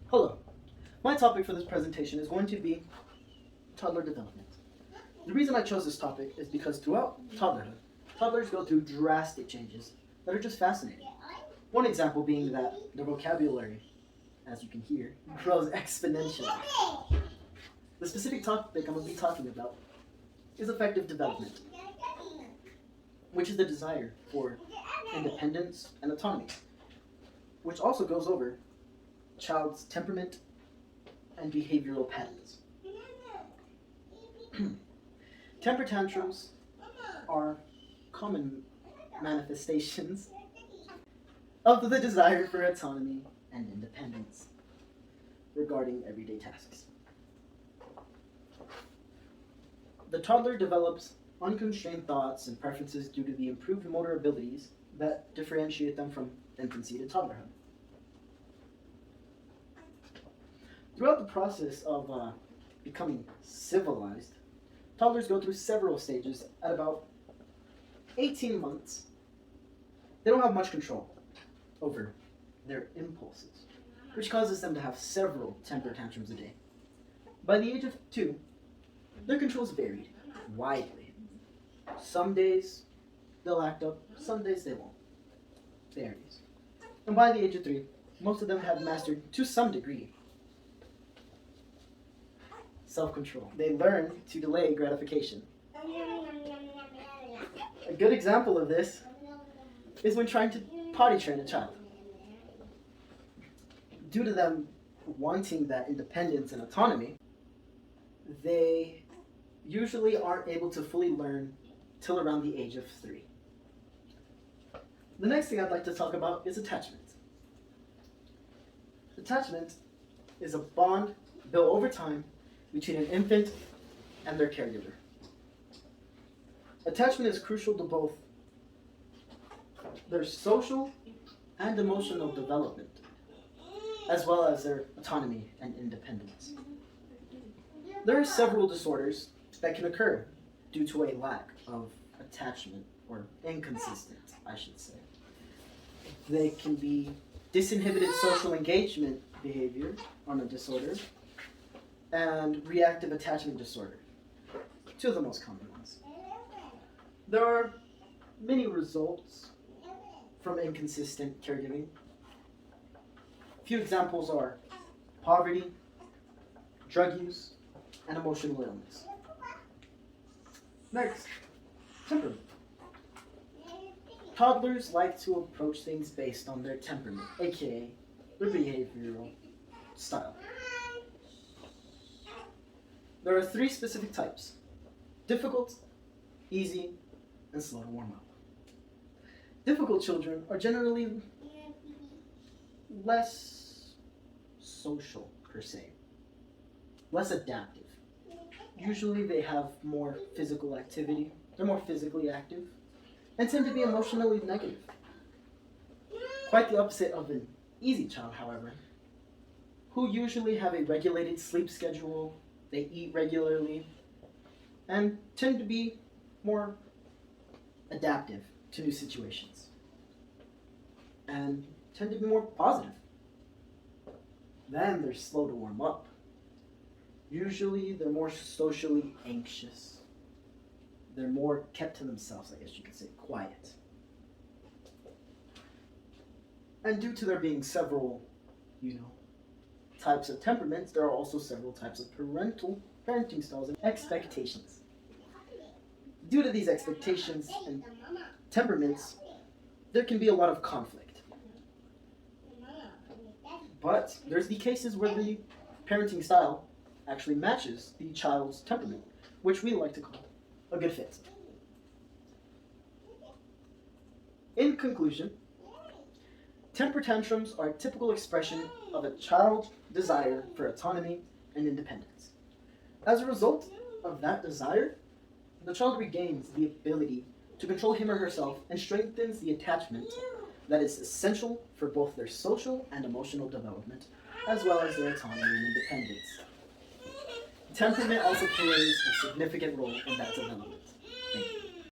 Hello. My topic for this presentation is going to be toddler development. The reason I chose this topic is because throughout toddlerhood, toddlers go through drastic changes that are just fascinating. One example being that their vocabulary, as you can hear, grows exponentially. The specific topic I'm going to be talking about is affective development, which is the desire for independence and autonomy, which also goes over child's temperament and behavioral patterns. Temper tantrums are common manifestations of the desire for autonomy and independence regarding everyday tasks. The toddler develops unconstrained thoughts and preferences due to the improved motor abilities that differentiate them from infancy to toddlerhood. Throughout the process of becoming civilized, toddlers go through several stages. At about 18 months, they don't have much control over their impulses, which causes them to have several temper tantrums a day. By the age of 2, their controls varied widely. Some days they'll act up, some days they won't. Varies. And by the age of 3, most of them have mastered, to some degree, self-control. They learn to delay gratification. A good example of this is when trying to potty train a child. Due to them wanting that independence and autonomy, they usually aren't able to fully learn till around the age of 3. The next thing I'd like to talk about is attachment. Attachment is a bond built over time between an infant and their caregiver. Attachment is crucial to both their social and emotional development, as well as their autonomy and independence. There are several disorders that can occur due to a lack of attachment, or inconsistent, I should say. They can be disinhibited social engagement behavior on a disorder, and reactive attachment disorder, two of the most common ones. There are many results from inconsistent caregiving. A few examples are poverty, drug use, and emotional illness. Next, temperament. Toddlers like to approach things based on their temperament, aka their behavioral style. There are 3 specific types: difficult, easy, and slow to warm up. Difficult children are generally less social, per se, less adaptive. Usually they have more physical activity, they're more physically active, and tend to be emotionally negative. Quite the opposite of an easy child, however, who usually have a regulated sleep schedule, they eat regularly, and tend to be more adaptive to new situations, and tend to be more positive. Then they're slow to warm up. Usually they're more socially anxious. They're more kept to themselves, I guess you could say, quiet. And due to there being several, types of temperaments, there are also several types of parenting styles and expectations. Due to these expectations and temperaments, there can be a lot of conflict. But there's the cases where the parenting style actually matches the child's temperament, which we like to call a good fit. In conclusion, temper tantrums are a typical expression of a child's desire for autonomy and independence. As a result of that desire, the child regains the ability to control him or herself and strengthens the attachment that is essential for both their social and emotional development, as well as their autonomy and independence. Temperament also plays a significant role in that development.